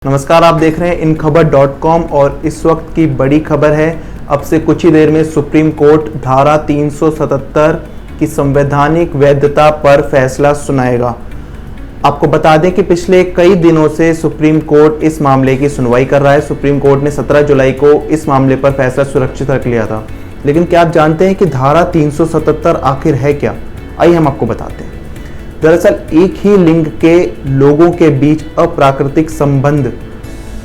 नमस्कार, आप देख रहे हैं InKhabar.com और इस वक्त की बड़ी खबर है। अब से कुछ ही देर में सुप्रीम कोर्ट धारा 377 की संवैधानिक वैधता पर फैसला सुनाएगा। आपको बता दें कि पिछले कई दिनों से सुप्रीम कोर्ट इस मामले की सुनवाई कर रहा है। सुप्रीम कोर्ट ने 17 जुलाई को इस मामले पर फैसला सुरक्षित रख लिया था। लेकिन क्या आप जानते हैं कि धारा 377 आखिर है क्या? आइए हम आपको बताते हैं। दरअसल एक ही लिंग के लोगों के बीच अप्राकृतिक संबंध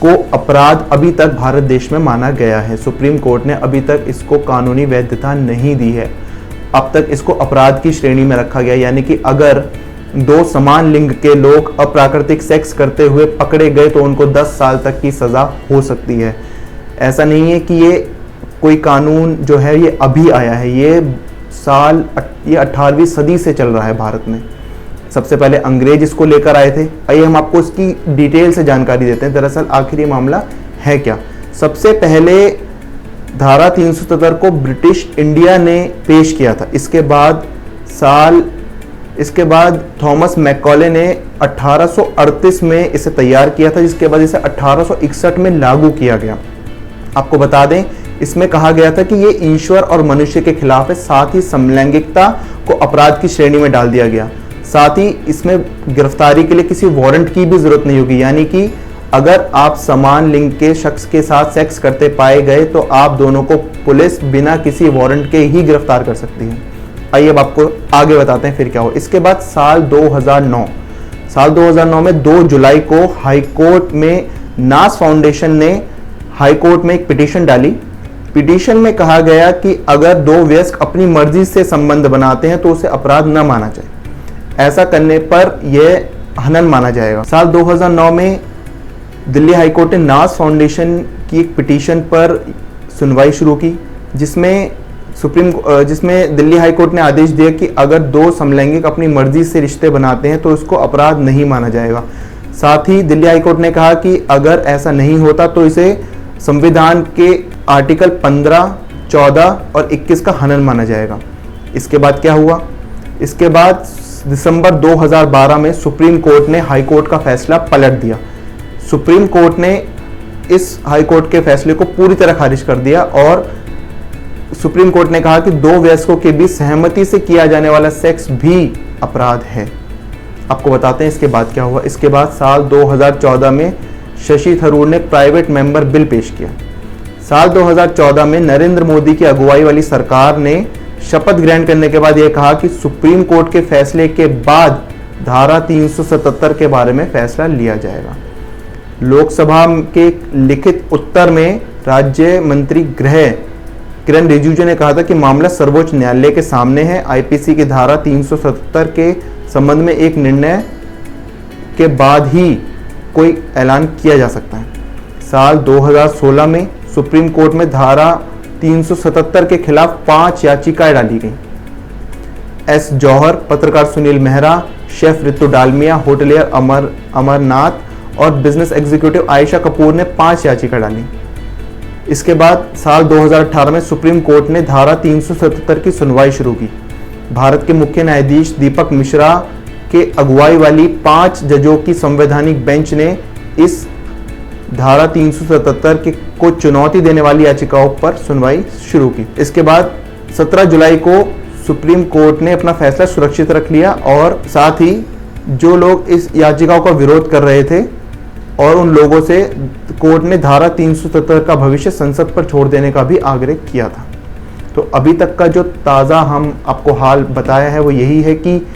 को अपराध अभी तक भारत देश में माना गया है। सुप्रीम कोर्ट ने अभी तक इसको कानूनी वैधता नहीं दी है। अब तक इसको अपराध की श्रेणी में रखा गया, यानी कि अगर दो समान लिंग के लोग अप्राकृतिक सेक्स करते हुए पकड़े गए तो उनको 10 साल तक की सजा हो सकती है। ऐसा नहीं है कि ये कोई कानून जो है ये अभी आया है, ये 18वीं सदी से चल रहा है भारत में। सबसे पहले अंग्रेज इसको लेकर आए थे। आइए हम आपको इसकी डिटेल से जानकारी देते हैं। दरअसल आखिर ये मामला है क्या। सबसे पहले धारा 377 को ब्रिटिश इंडिया ने पेश किया था। इसके बाद थॉमस मैकॉले ने 1838 में इसे तैयार किया था, जिसके बाद इसे 1861 में लागू किया गया। आपको बता दें, इसमें कहा गया था कि ये ईश्वर और मनुष्य के खिलाफ है। साथ ही समलैंगिकता को अपराध की श्रेणी में डाल दिया गया। साथ ही इसमें गिरफ्तारी के लिए किसी वारंट की भी जरूरत नहीं होगी, यानी कि अगर आप समान लिंग के शख्स के साथ सेक्स करते पाए गए तो आप दोनों को पुलिस बिना किसी वारंट के ही गिरफ्तार कर सकती है। आइए अब आपको आगे बताते हैं फिर क्या हो। इसके बाद साल 2009 में 2 जुलाई को हाईकोर्ट में नास फाउंडेशन ने हाईकोर्ट में एक पिटीशन डाली। पिटीशन में कहा गया कि अगर दो वयस्क अपनी मर्जी से संबंध बनाते हैं तो उसे अपराध न माना जाए। ऐसा करने पर यह हनन माना जाएगा। साल 2009 में दिल्ली हाईकोर्ट ने नास फाउंडेशन की एक पिटीशन पर सुनवाई शुरू की, जिसमें दिल्ली हाईकोर्ट ने आदेश दिया कि अगर दो समलैंगिक अपनी मर्जी से रिश्ते बनाते हैं तो उसको अपराध नहीं माना जाएगा। साथ ही दिल्ली हाईकोर्ट ने कहा कि अगर ऐसा नहीं होता तो इसे संविधान के आर्टिकल 15, 14 और 21 का हनन माना जाएगा। इसके बाद क्या हुआ? इसके बाद दिसंबर 2012 में सुप्रीम कोर्ट ने हाई कोर्ट का फैसला पलट दिया। सुप्रीम कोर्ट ने इस हाई कोर्ट के फैसले को पूरी तरह खारिज कर दिया और सुप्रीम कोर्ट ने कहा कि दो वयस्कों के बीच सहमति से किया जाने वाला सेक्स भी अपराध है। आपको बताते हैं इसके बाद क्या हुआ। इसके बाद साल 2014 में शशि थरूर ने प्राइवेट मेंबर बिल पेश किया। साल 2014 में नरेंद्र मोदी की अगुवाई वाली सरकार ने शपथ ग्रहण करने के बाद यह कहा कि सुप्रीम कोर्ट के फैसले के बाद धारा 377 के बारे में फैसला लिया जाएगा। लोकसभा के लिखित उत्तर में राज्य मंत्री गृह किरण रिजिजू ने कहा था कि मामला सर्वोच्च न्यायालय के सामने है। आईपीसी की धारा 377 के संबंध में एक निर्णय के बाद ही कोई ऐलान किया जा सकता है। साल 2016 में सुप्रीम कोर्ट में धारा 377 के खिलाफ 5 याचिकाएं डाली गई। एस जौहर, पत्रकार सुनील मेहरा, शेफ रितु डालमिया, होटलियर अमरनाथ और बिजनेस एग्जीक्यूटिव आयशा कपूर ने 5 याचिका डाली। इसके बाद साल 2018 में सुप्रीम कोर्ट ने धारा 377 की सुनवाई शुरू की। भारत के मुख्य न्यायाधीश दीपक मिश्रा के अगुवाई वाली 5 जजों की संवैधानिक बेंच ने इस धारा 377 को चुनौती देने वाली याचिकाओं पर सुनवाई शुरू की। इसके बाद 17 जुलाई को सुप्रीम कोर्ट ने अपना फैसला सुरक्षित रख लिया और साथ ही जो लोग इस याचिकाओं का विरोध कर रहे थे और उन लोगों से कोर्ट ने धारा 377 का भविष्य संसद पर छोड़ देने का भी आग्रह किया था। तो अभी तक का जो ताज़ा हम आपको हाल बताया है वो यही है कि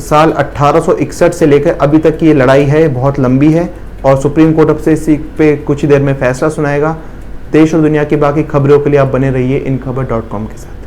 साल 1861 से लेकर अभी तक की ये लड़ाई है, बहुत लंबी है और सुप्रीम कोर्ट अब से इसी पे कुछ ही देर में फैसला सुनाएगा। देश और दुनिया की बाकी खबरों के लिए आप बने रहिए InKhabar.com के साथ।